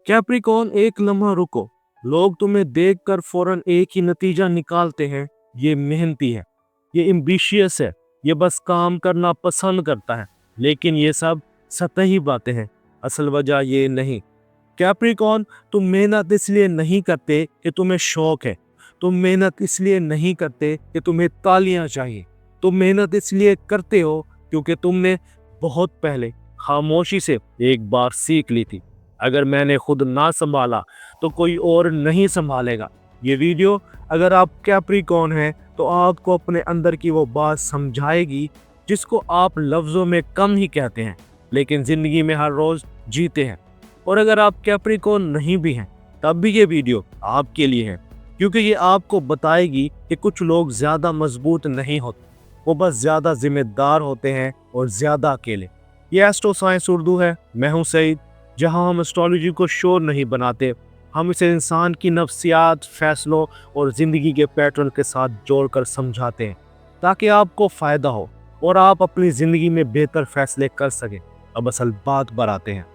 Capricorn, एक लम्हा रुको। लोग तुम्हें देखकर फौरन एक ही नतीजा निकालते हैं, ये मेहनती है, ये एम्बिशियस है, ये बस काम करना पसंद करता है। लेकिन ये सब सतही बातें हैं, असल वजह ये नहीं। कैप्रिकॉर्न, तुम मेहनत इसलिए नहीं करते कि तुम्हें शौक है, तुम मेहनत इसलिए नहीं करते कि तुम्हें तालियां चाहिए, तुम मेहनत इसलिए करते हो क्योंकि तुमने बहुत पहले खामोशी से एक बार सीख ली थी, अगर मैंने खुद ना संभाला तो कोई और नहीं संभालेगा। ये वीडियो अगर आप कैप्रिकॉर्न हैं तो आपको अपने अंदर की वो बात समझाएगी जिसको आप लफ्ज़ों में कम ही कहते हैं लेकिन ज़िंदगी में हर रोज़ जीते हैं। और अगर आप कैप्रिकॉर्न नहीं भी हैं तब भी ये वीडियो आपके लिए है, क्योंकि ये आपको बताएगी कि कुछ लोग ज़्यादा मजबूत नहीं होते, वो बस ज़्यादा जिम्मेदार होते हैं और ज़्यादा अकेले। ये एस्ट्रो साइंस उर्दू है, मैं हूँ सईद, जहाँ हम एस्ट्रोलॉजी को शोर नहीं बनाते, हम इसे इंसान की नफ्सियात, फैसलों और ज़िंदगी के पैटर्न के साथ जोड़कर समझाते हैं ताकि आपको फ़ायदा हो और आप अपनी ज़िंदगी में बेहतर फैसले कर सकें। अब असल बात पर आते हैं।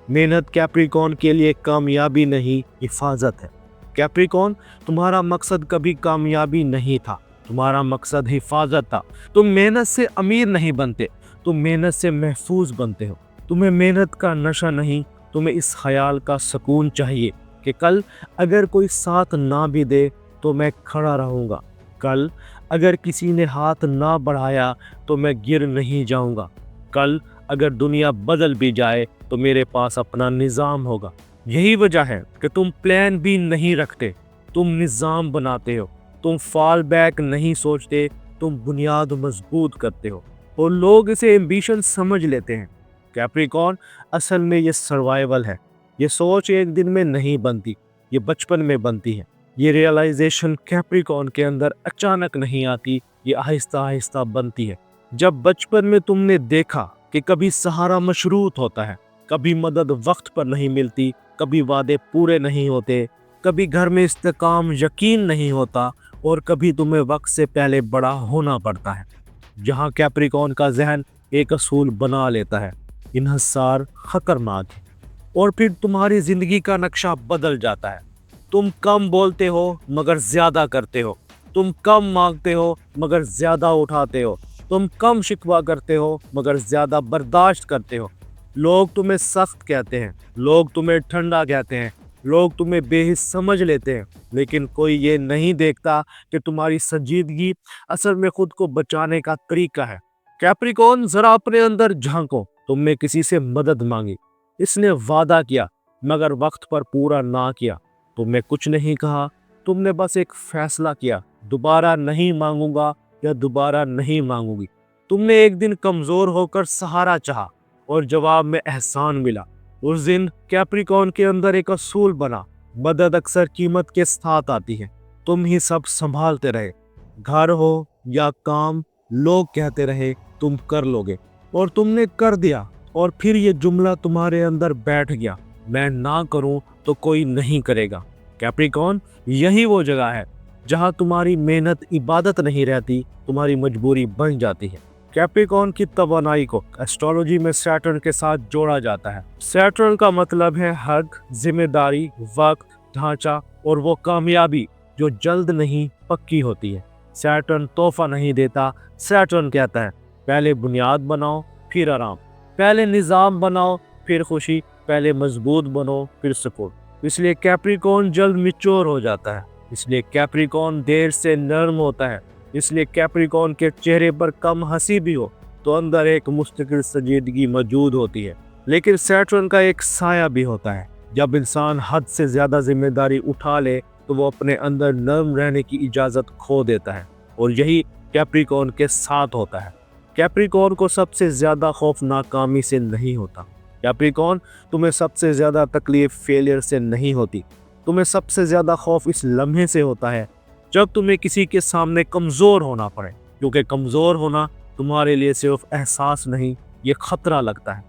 मेहनत कैप्रिकॉर्न के लिए कामयाबी नहीं, हिफाजत है। कैप्रिकॉर्न, तुम्हारा मकसद कभी कामयाबी नहीं था, तुम्हारा मकसद हिफाजत था। तुम मेहनत से अमीर नहीं बनते, तुम मेहनत से महफूज बनते हो। तुम्हें मेहनत का नशा नहीं, तुम्हें इस ख्याल का सुकून चाहिए कि कल अगर कोई साथ ना भी दे तो मैं खड़ा रहूँगा, कल अगर किसी ने हाथ ना बढ़ाया तो मैं गिर नहीं जाऊँगा, कल अगर दुनिया बदल भी जाए तो मेरे पास अपना निज़ाम होगा। यही वजह है कि तुम प्लान भी नहीं रखते, तुम निज़ाम बनाते हो, तुम फॉल बैक नहीं सोचते, तुम बुनियाद मजबूत करते हो और लोग इसे एम्बिशन समझ लेते हैं। कैप्रिकॉर्न, असल में ये सर्वाइवल है। ये सोच एक दिन में नहीं बनती, ये बचपन में बनती है। ये रियलाइजेशन कैप्रिकॉर्न के अंदर अचानक नहीं आती, ये आहिस्ता आहिस्ता बनती है। जब बचपन में तुमने देखा कि कभी सहारा मशरूत होता है, कभी मदद वक्त पर नहीं मिलती, कभी वादे पूरे नहीं होते, कभी घर में इस्तेकाम यकीन नहीं होता और कभी तुम्हें वक्त से पहले बड़ा होना पड़ता है, जहाँ कैप्रिकॉर्न का जहन एक असूल बना लेता है, इन्हिसार खतरनाक है और फिर तुम्हारी जिंदगी का नक्शा बदल जाता है। तुम कम बोलते हो मगर ज्यादा करते हो, तुम कम मांगते हो मगर ज्यादा उठाते हो, तुम कम शिकवा करते हो मगर ज्यादा बर्दाश्त करते हो। लोग तुम्हें सख्त कहते हैं, लोग तुम्हें ठंडा कहते हैं, लोग तुम्हें बेहिस समझ लेते हैं, लेकिन कोई ये नहीं देखता कि तुम्हारी संजीदगी असल में खुद को बचाने का तरीका है। कैप्रिकॉर्न, जरा अपने अंदर झांको। तुमने किसी से मदद मांगी, इसने वादा किया मगर वक्त पर पूरा ना किया, तुमने कुछ नहीं कहा, तुमने बस एक फैसला किया, दोबारा नहीं मांगूंगा या दोबारा नहीं मांगूंगी। तुमने एक दिन कमजोर होकर सहारा चाहा और जवाब में एहसान मिला। उस दिन कैप्रिकॉर्न के अंदर एक असूल बना, मदद अक्सर कीमत के साथ आती है। तुम ही सब संभालते रहे, घर हो या काम, लोग कहते रहे तुम कर लोगे और तुमने कर दिया और फिर ये जुमला तुम्हारे अंदर बैठ गया, मैं ना करूं तो कोई नहीं करेगा। कैप्रिकॉर्न, यही वो जगह है जहां तुम्हारी मेहनत इबादत नहीं रहती, तुम्हारी मजबूरी बन जाती है। कैप्रिकॉर्न की तवानाई को एस्ट्रोलॉजी में सैटर्न के साथ जोड़ा जाता है। सैटर्न का मतलब है हक, जिम्मेदारी, वक्त, ढांचा और वो कामयाबी जो जल्द नहीं पक्की होती है। सैटर्न तोहफा नहीं देता, सैटर्न कहता है पहले बुनियाद बनाओ फिर आराम, पहले निज़ाम बनाओ फिर खुशी, पहले मजबूत बनो फिर सुकून। इसलिए कैप्रिकॉर्न जल्द मैच्योर हो जाता है, इसलिए कैप्रिकॉर्न देर से नरम होता है, इसलिए कैप्रिकॉर्न के चेहरे पर कम हंसी भी हो तो अंदर एक मुस्तकिल संजीदगी मौजूद होती है। लेकिन सैटर्न का एक साया भी होता है, जब इंसान हद से ज़्यादा जिम्मेदारी उठा ले तो वो अपने अंदर नरम रहने की इजाज़त खो देता है और यही कैप्रिकॉर्न के साथ होता है। कैप्रिकॉर्न को सबसे ज़्यादा खौफ नाकामी से नहीं होता। कैप्रिकॉर्न, तुम्हें सबसे ज़्यादा तकलीफ फेलियर से नहीं होती, तुम्हें सबसे ज़्यादा खौफ इस लम्हे से होता है जब तुम्हें किसी के सामने कमज़ोर होना पड़े, क्योंकि कमज़ोर होना तुम्हारे लिए सिर्फ एहसास नहीं, ये खतरा लगता है।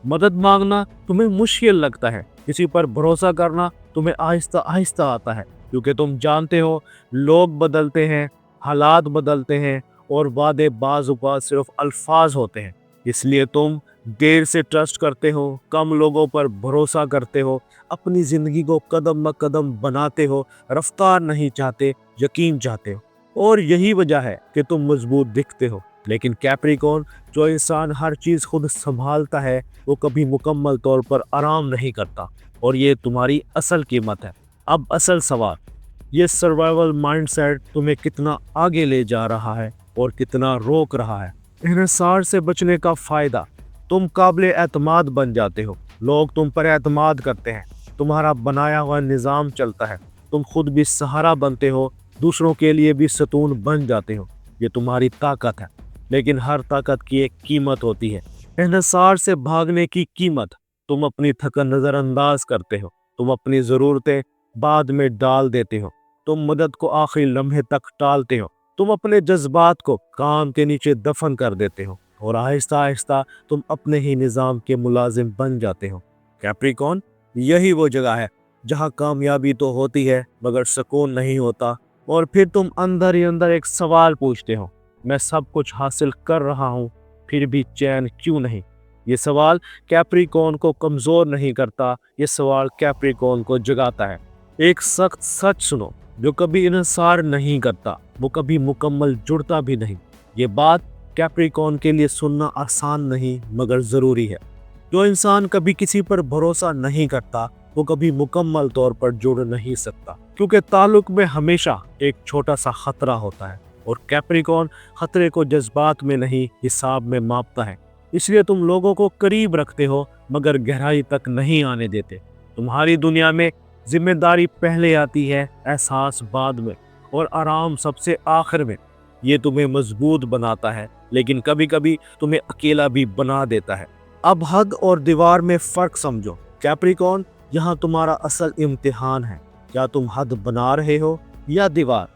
मदद मांगना तुम्हें मुश्किल लगता है, किसी पर भरोसा करना तुम्हें आहिस्ता आहिस्ता आता है, क्योंकि तुम जानते हो लोग बदलते हैं, हालात बदलते हैं और वादे बाज़ औक़ात सिर्फ अल्फाज होते हैं। इसलिए तुम देर से ट्रस्ट करते हो, कम लोगों पर भरोसा करते हो, अपनी जिंदगी को कदम ब कदम बनाते हो, रफ्तार नहीं चाहते, यकीन चाहते हो। और यही वजह है कि तुम मजबूत दिखते हो। लेकिन कैप्रिकॉर्न, जो इंसान हर चीज खुद संभालता है, वो कभी मुकम्मल तौर पर आराम नहीं करता, और ये तुम्हारी असल कीमत है। अब असल सवाल, ये सर्वाइवल माइंडसेट तुम्हें कितना आगे ले जा रहा है और कितना रोक रहा है? इन्हिसार से बचने का फायदा, तुम काबिल एतमाद बन जाते हो, लोग तुम पर एतमाद करते हैं, तुम्हारा बनाया हुआ निज़ाम चलता है, तुम खुद भी सहारा बनते हो, दूसरों के लिए भी सतून बन जाते हो। ये तुम्हारी ताकत है, लेकिन हर ताकत की एक कीमत होती है। इन्हिसार से भागने की कीमत, तुम अपनी थकन नज़रअंदाज करते हो, तुम अपनी ज़रूरतें बाद में डाल देते हो, तुम मदद को आखिरी लम्हे तक टालते हो, तुम अपने जज्बात को काम के नीचे दफन कर देते हो, और आहिस्ता आहिस्ता तुम अपने ही निज़ाम के मुलाजिम बन जाते हो। कैप्रिकॉर्न, यही वो जगह है जहाँ कामयाबी तो होती है मगर सुकून नहीं होता, और फिर तुम अंदर ही अंदर एक सवाल पूछते हो, मैं सब कुछ हासिल कर रहा हूँ, फिर भी चैन क्यों नहीं? ये सवाल कैप्रिकॉर्न को कमज़ोर नहीं करता, ये सवाल कैप्रिकॉर्न को जगाता है। एक सख्त सच सुनो, जो कभी इन्हिसार नहीं करता, वो कभी मुकम्मल जुड़ता भी नहीं। ये बात कैप्रिकॉर्न के लिए सुनना आसान नहीं मगर ज़रूरी है। जो इंसान कभी किसी पर भरोसा नहीं करता, वो कभी मुकम्मल तौर पर जुड़ नहीं सकता, क्योंकि ताल्लुक में हमेशा एक छोटा सा खतरा होता है, और कैप्रिकॉर्न खतरे को जज्बात में नहीं, हिसाब में मापता है। इसलिए तुम लोगों को करीब रखते हो मगर गहराई तक नहीं आने देते। तुम्हारी दुनिया में जिम्मेदारी पहले आती है, एहसास बाद में, और आराम सबसे आखिर में। ये तुम्हें मजबूत बनाता है, लेकिन कभी कभी तुम्हें अकेला भी बना देता है। अब हद और दीवार में फ़र्क समझो। कैप्रिकॉर्न, यहाँ तुम्हारा असल इम्तिहान है, क्या तुम हद बना रहे हो या दीवार?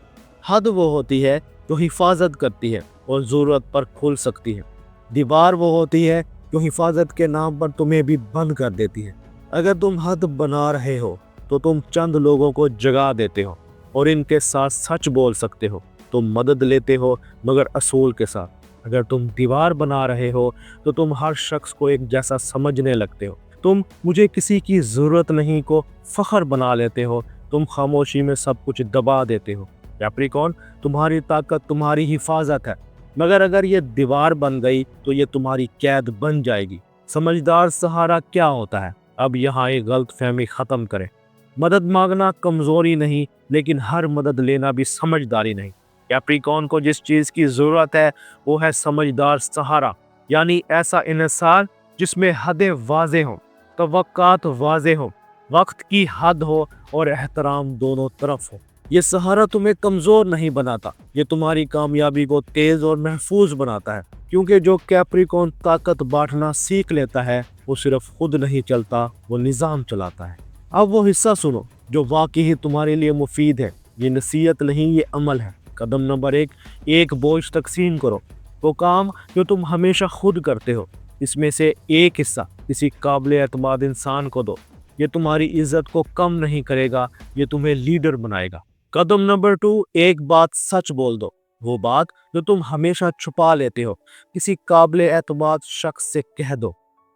हद वो होती है जो हिफाजत करती है और ज़रूरत पर खुल सकती है। दीवार वो होती है जो हिफाजत के नाम पर तुम्हें भी बंद कर देती है। अगर तुम हद बना रहे हो तो तुम चंद लोगों को जगा देते हो और इनके साथ सच बोल सकते हो, तुम मदद लेते हो मगर असूल के साथ। अगर तुम दीवार बना रहे हो तो तुम हर शख्स को एक जैसा समझने लगते हो, तुम मुझे किसी की ज़रूरत नहीं को फ़ख्र बना लेते हो, तुम खामोशी में सब कुछ दबा देते हो। कैप्रिकॉर्न, तुम्हारी ताकत तुम्हारी हिफाजत है, मगर अगर ये दीवार बन गई तो ये तुम्हारी कैद बन जाएगी। समझदार सहारा क्या होता है? अब यहाँ एक गलत फहमी ख़त्म करें। मदद मांगना कमज़ोरी नहीं, लेकिन हर मदद लेना भी समझदारी नहीं। कैप्रिकॉर्न को जिस चीज़ की ज़रूरत है वो है समझदार सहारा, यानी ऐसा इन्हिसार जिसमें हदें वाज़ेह हों, तवक्कात वाज़ेह हों, वक्त की हद हो और एहतराम दोनों तरफ हो। ये सहारा तुम्हें कमज़ोर नहीं बनाता, ये तुम्हारी कामयाबी को तेज़ और महफूज बनाता है, क्योंकि जो कैप्रिकॉर्न ताकत बांटना सीख लेता है, वो सिर्फ खुद नहीं चलता, वो निज़ाम चलाता है। अब वो हिस्सा सुनो जो वाकई ही तुम्हारे लिए मुफीद है। ये नसीहत नहीं, ये अमल है। कदम नंबर 1, एक बोझ तकसीम करो। वो काम जो तुम हमेशा खुद करते हो, इसमें से एक हिस्सा किसी काबिल एतमाद इंसान को दो। ये तुम्हारी इज्जत को कम नहीं करेगा, ये तुम्हें लीडर बनाएगा। कदम नंबर 2, एक बात सच बोल दो। वो बात जो तुम हमेशा छुपा लेते हो, किसी काबिल एतमाद शख्स से कह दो,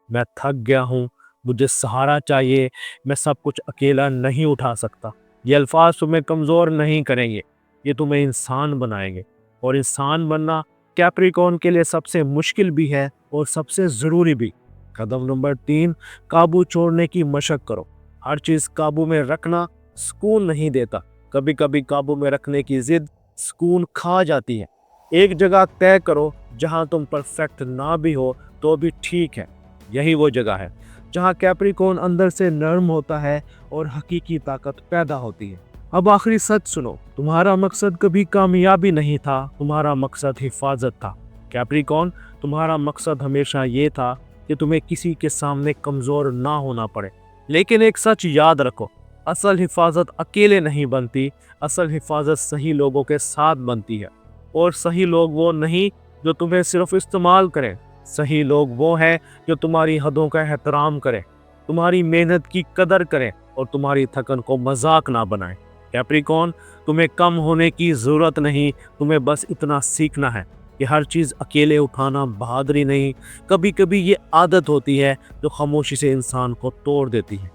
मैं थक गया हूँ, मुझे सहारा चाहिए, मैं सब कुछ अकेला नहीं उठा सकता। ये अल्फाज तुम्हें कमज़ोर नहीं करेंगे, ये तुम्हें इंसान बनाएंगे। और इंसान बनना कैप्रिकॉर्न के लिए सबसे मुश्किल भी है और सबसे ज़रूरी भी। कदम नंबर 3, काबू छोड़ने की मशक करो। हर चीज़ काबू में रखना सुकून नहीं देता, कभी कभी काबू में रखने की ज़िद सुकून खा जाती है। एक जगह तय करो जहां तुम परफेक्ट ना भी हो तो भी ठीक है। यही वो जगह है जहां कैप्रिकॉर्न अंदर से नरम होता है और हकीकी ताकत पैदा होती है। अब आखिरी सच सुनो, तुम्हारा मकसद कभी कामयाबी नहीं था, तुम्हारा मकसद हिफाजत था। कैप्रिकॉर्न, तुम्हारा मकसद हमेशा ये था कि तुम्हें किसी के सामने कमज़ोर ना होना पड़े। लेकिन एक सच याद रखो, असल हिफाजत अकेले नहीं बनती, असल हिफाजत सही लोगों के साथ बनती है। और सही लोग वो नहीं जो तुम्हें सिर्फ इस्तेमाल करें, सही लोग वो हैं जो तुम्हारी हदों का एहतराम करें, तुम्हारी मेहनत की कदर करें और तुम्हारी थकन को मजाक ना बनाएं। कैप्रिकॉर्न, तुम्हें कम होने की ज़रूरत नहीं, तुम्हें बस इतना सीखना है कि हर चीज़ अकेले उठाना बहादुरी नहीं, कभी कभी ये आदत होती है जो खामोशी से इंसान को तोड़ देती है।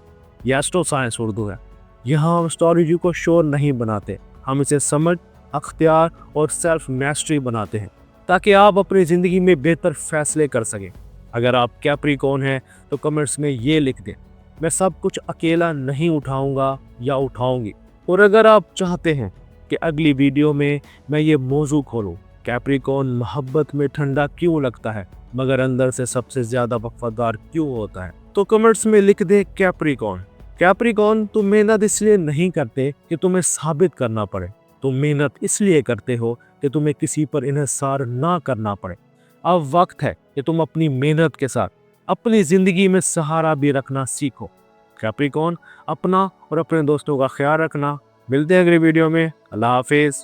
ये एस्ट्रो साइंस उर्दू है। यहाँ हम स्ट्रैटेजी को शोर नहीं बनाते, हम इसे समझ, अख्तियार और सेल्फ मैस्टरी बनाते हैं ताकि आप अपनी ज़िंदगी में बेहतर फैसले कर सकें। अगर आप कैप्रिकॉर्न हैं तो कमेंट्स में ये लिख दें, मैं सब कुछ अकेला नहीं उठाऊंगा या उठाऊंगी। और अगर आप चाहते हैं कि अगली वीडियो में मैं ये मौजू खोलूं, कैप्रिकॉर्न मोहब्बत में ठंडा क्यों लगता है मगर अंदर से सबसे ज़्यादा वफादार क्यों होता है, तो कमेंट्स में लिख दें कैप्रिकॉर्न। कैप्रिकॉर्न, तुम मेहनत इसलिए नहीं करते कि तुम्हें साबित करना पड़े, तुम मेहनत इसलिए करते हो कि तुम्हें किसी पर इन्हिसार ना करना पड़े। अब वक्त है कि तुम अपनी मेहनत के साथ अपनी ज़िंदगी में सहारा भी रखना सीखो। कैप्रिकॉर्न, अपना और अपने दोस्तों का ख्याल रखना। मिलते हैं अगली वीडियो में। अल्लाह हाफिज़।